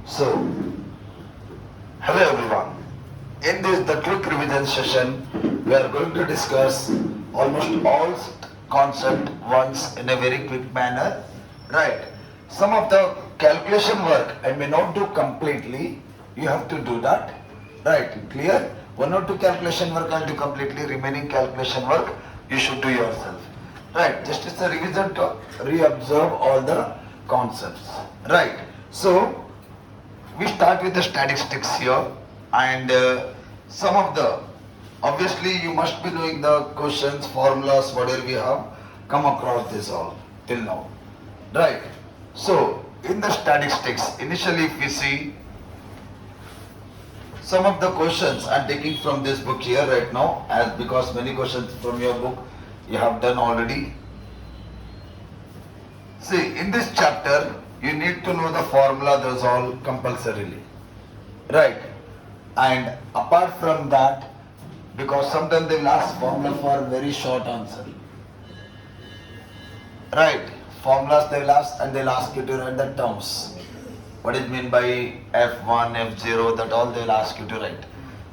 So, hello everyone. In this the quick revision session, we are going to discuss almost all concept once in a very quick manner. Right. Some of the calculation work I may not do completely. You have to do that. Right. Clear? One or two calculation work I'll do completely. Remaining calculation work you should do yourself. Right. Just as a revision to re-observe all the concepts. Right. So we start with the statistics here and some of the obviously you must be knowing the questions, formulas, whatever we have come across this all till now, right? So in the statistics initially if we see some of the questions I'm taking from this book here right now, as because many questions from your book you have done already. See, in this chapter you need to know the formula, those all compulsorily, right? And apart from that, because sometimes they will ask formula for very short answer, right? Formulas they will ask and they will ask you to write the terms. What is meant by F1, F0, that all they will ask you to write.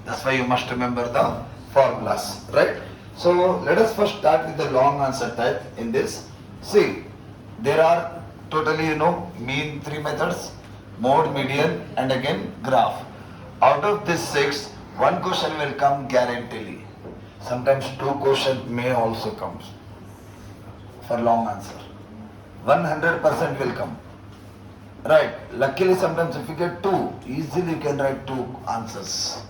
That's why you must remember the formulas, right? So let us first start with the long answer type in this. See, there are totally, mean three methods, mode, median, and again graph. Out of these six, one question will come guaranteedly. Sometimes two questions may also come for long answer. 100% will come. Right. Luckily, sometimes if you get two, easily you can write two answers.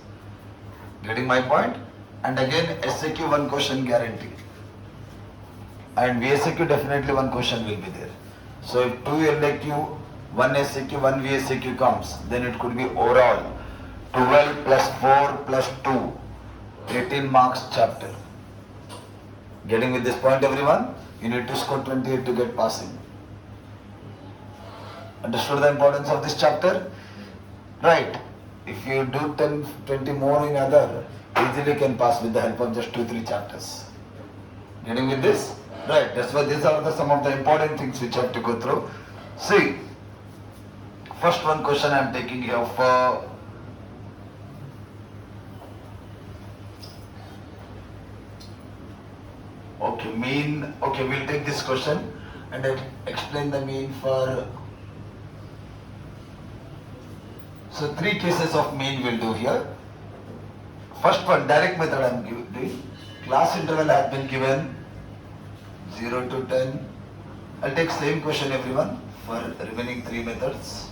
Getting my point? And again, SAQ one question guarantee. And VSAQ definitely one question will be there. So if two LAQ, one SAQ, one VSAQ comes, then it could be overall 12 plus 4 plus 2, 18 marks chapter. Getting with this point everyone? You need to score 28 to get passing. Understood the importance of this chapter? Right. If you do 10, 20 more in other, easily can pass with the help of just 2-3 chapters. Getting with this? Right. That's why these are some of the important things which I have to go through. See, first one question I am taking here for mean. Okay, we'll take this question and I'll explain the mean for. So three cases of mean we'll do here. First one, direct method I am doing. Class interval has been given 0 to 10. I'll take same question everyone for remaining three methods.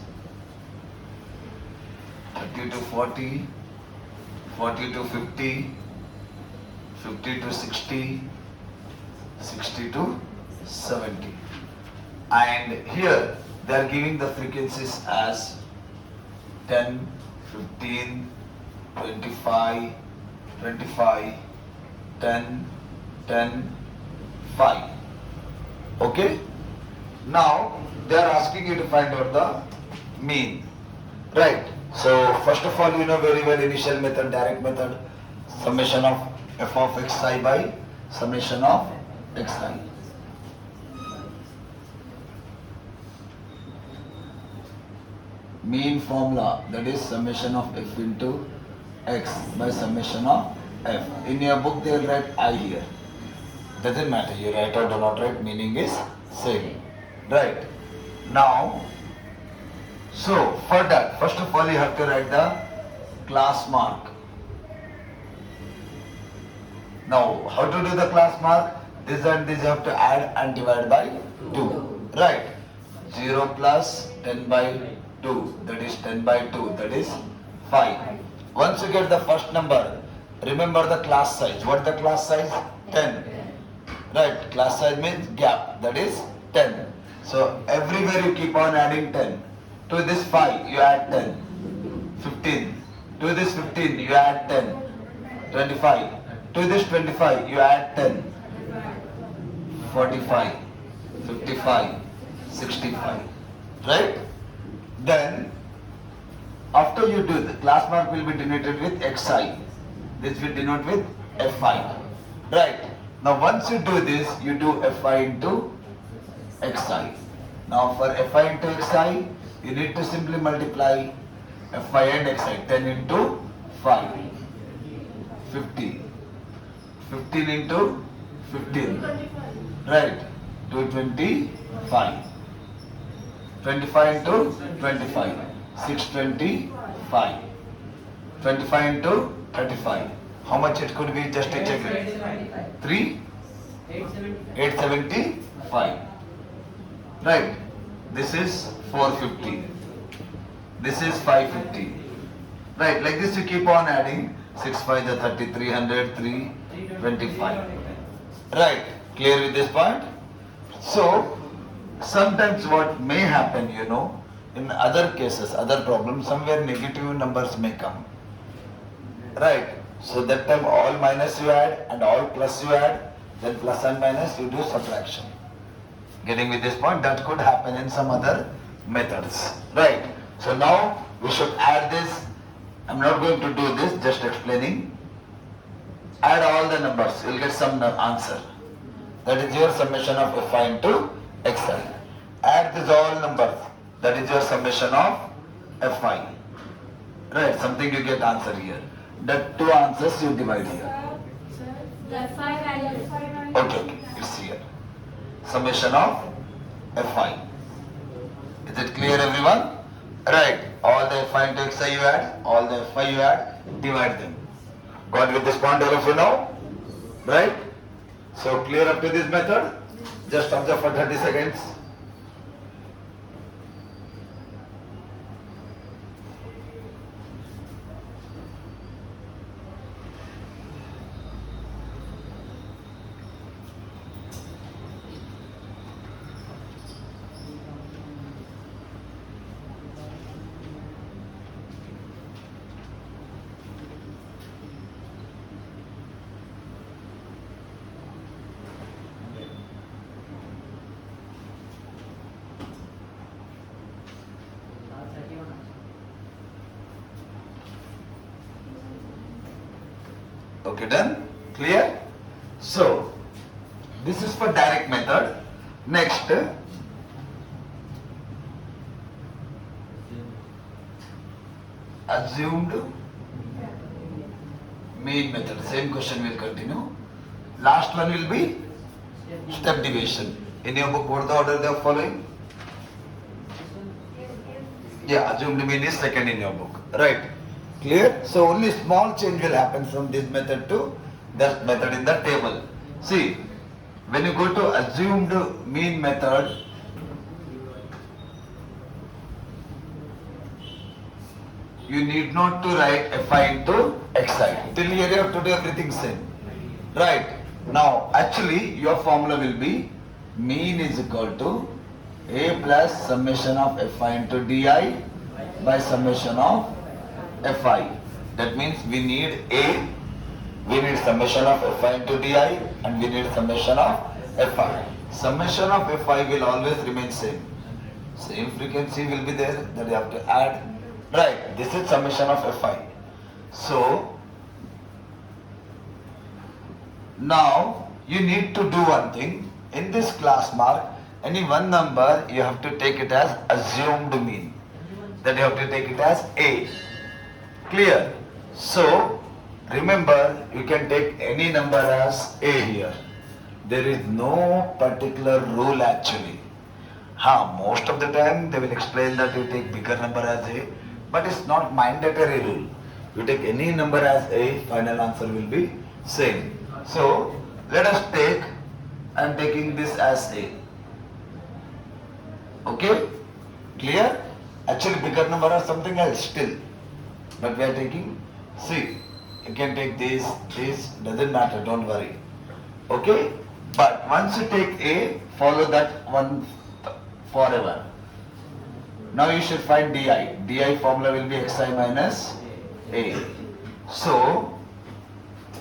30 to 40, 40 to 50, 50 to 60, 60 to 70. And here they are giving the frequencies as 10, 15, 25, 25, 10, 10, 5. Okay? Now they are asking you to find out the mean. Right. So first of all, you know very well initial method, direct method, summation of f of xi by summation of xi. Mean formula, that is summation of f into x by summation of f. In your book they will write I here. Doesn't matter, you write or do not write, meaning is same. Right. Now, so for that, first of all you have to write the class mark. Now, how to do the class mark? This and this you have to add and divide by 2. Right. 0 plus 10 by 2, that is 10 by 2, that is 5. Once you get the first number, remember the class size. What is the class size? 10. Right, class size means gap, that is 10. So everywhere you keep on adding 10. To this 5, you add 10. 15. To this 15, you add 10. 25. To this 25, you add 10. 45. 55. 65. Right? Then, after you do the class mark will be denoted with xi. This will denote with fi. Right. Now once you do this, you do fi into xi. Now for fi into xi, you need to simply multiply Fi and Xi. 10 into 5. 50. 15 into 15. Right. 225. 25 into 25. 625. 25 into 35. How much it could be? Just to check it. 3? 875. Right. This is 450. This is 550. Right. Like this you keep on adding. 6 5 the 30, 300, 325. Right. Clear with this point? So, sometimes what may happen, in other cases, other problems, somewhere negative numbers may come. Right. So that time all minus you add and all plus you add, then plus and minus you do subtraction. Getting with this point? That could happen in some other methods. Right. So now we should add this. I'm not going to do this, just explaining. Add all the numbers, you'll get some answer. That is your summation of Fi into Xi. Add these all numbers. That is your summation of Fi. Right, something you get answer here. The two answers you divide here. The Fi value. Okay, it's here. Summation of Fi. Is it clear, everyone? Right, all the Fi into Xi you add, all the Fi you add, divide them. Got with this point all of you now? Right? So clear up to this method? Just observe for 30 seconds. Okay, done? Clear? So, this is for direct method. Next, assumed mean method. Same question will continue. Last one will be step deviation. In your book, what the order they are following? Yeah, assumed mean is second in your book. Right. Clear? So only small change will happen from this method to that method in the table. See, when you go to assumed mean method, you need not to write Fi into Xi. Till here you have to do everything same. Right. Now, actually, your formula will be mean is equal to A plus summation of Fi into Di by summation of Fi. That means we need A, we need summation of Fi into Di, and we need summation of Fi. Summation of Fi will always remain same. Same frequency will be there that you have to add. Right, this is summation of Fi. So, now you need to do one thing. In this class mark, any one number you have to take it as assumed mean. That you have to take it as A. Clear? So, remember, you can take any number as A here. There is no particular rule actually. Most of the time they will explain that you take bigger number as A, but it's not mandatory rule. You take any number as A, final answer will be same. So, let us take, I am taking this as A. Okay? Clear? Actually bigger number or something else still. But we are taking, see, you can take this, doesn't matter, don't worry. Okay? But once you take A, follow that one forever. Now you should find Di. Di formula will be Xi minus A. So,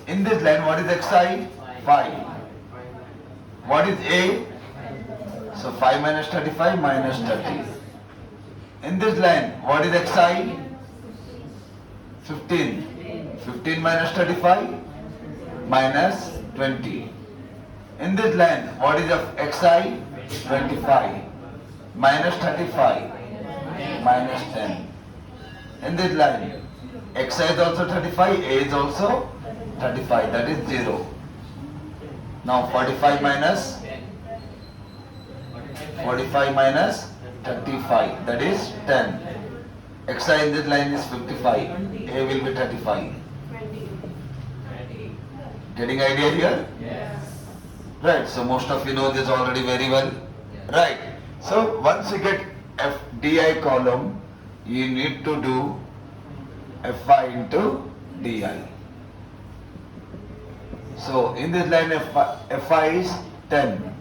in this line, what is Xi? 5. What is A? So 5 minus 35 minus 30. In this line, what is Xi? 15. 15 minus 35 minus 20. In this line, what is of Xi? 25 minus 35 minus 10. in this line. Xi is also 35, A is also 35, that is 0. Now 45 minus 35, that is 10. Xi in this line is 55, A will be 35. Getting idea here? Right, so most of you know this already very well. Right, so once you get FDI column, you need to do Fi into Di. So in this line Fi is 10,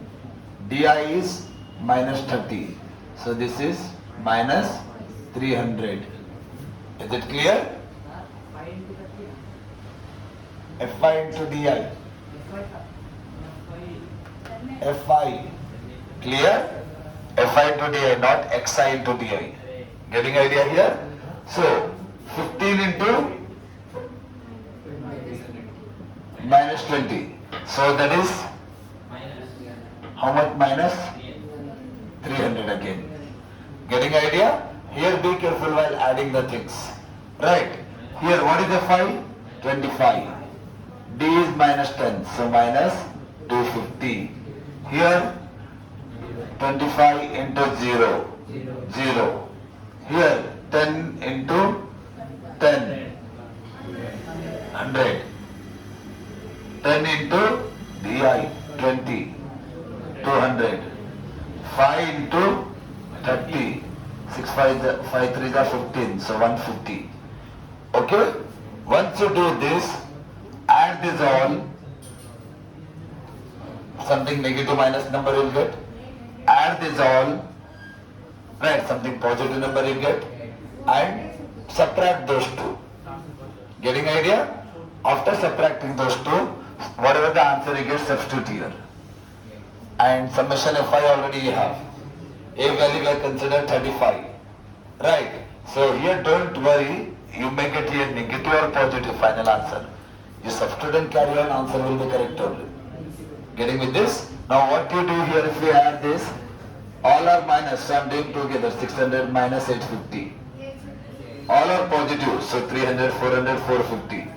Di is minus 30. So this is minus 300. Is it clear? Fi into Di. Fi. Clear? Fi into Di, not Xi into Di. Getting idea here? So 15 into minus 20. So that is how much minus? 300 again. Getting idea? Here be careful while adding the things. Right. Here what is Fi? 25. D is minus 10. So minus 250. Here 25 into 0. 0. Here 10 into 10. 100. 10 into Di 20. 200. 5 into 30. 6 5 3 are 15. So 150. Okay? Once you do this, add this all. Something negative minus number you'll get. Add this all. Right, something positive number you get. And subtract those two. Getting idea? After subtracting those two, whatever the answer you get, substitute here. And summation Fi already you have. A value I consider 35. Right. So here don't worry, you make it here negative or positive final answer. You substitute and carry on, answer will be correct only. Getting with this? Now what you do here, if we add this, all are minus, so I am doing together, 600 minus 850. All are positive, so 300, 400, 450.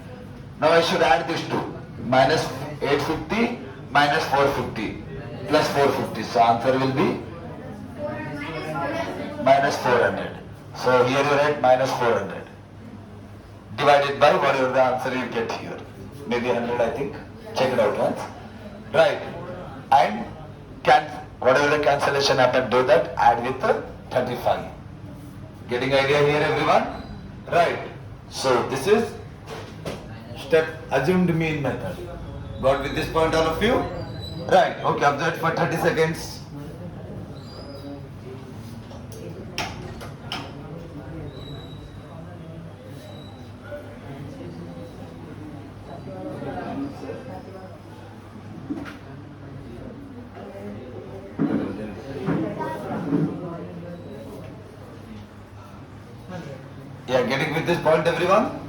Now I should add these two, minus 850, minus 450, plus 450. So answer will be minus 400. So here you write minus 400. Divided by whatever the answer you get here. Maybe 100 I think. Check it out once. Right. And whatever the cancellation happened, do that, add with the 35. Getting idea here everyone? Right. So this is step assumed mean method. Got with this point all of you? Right. Okay, observe for 30 seconds. Yeah, getting with this point everyone?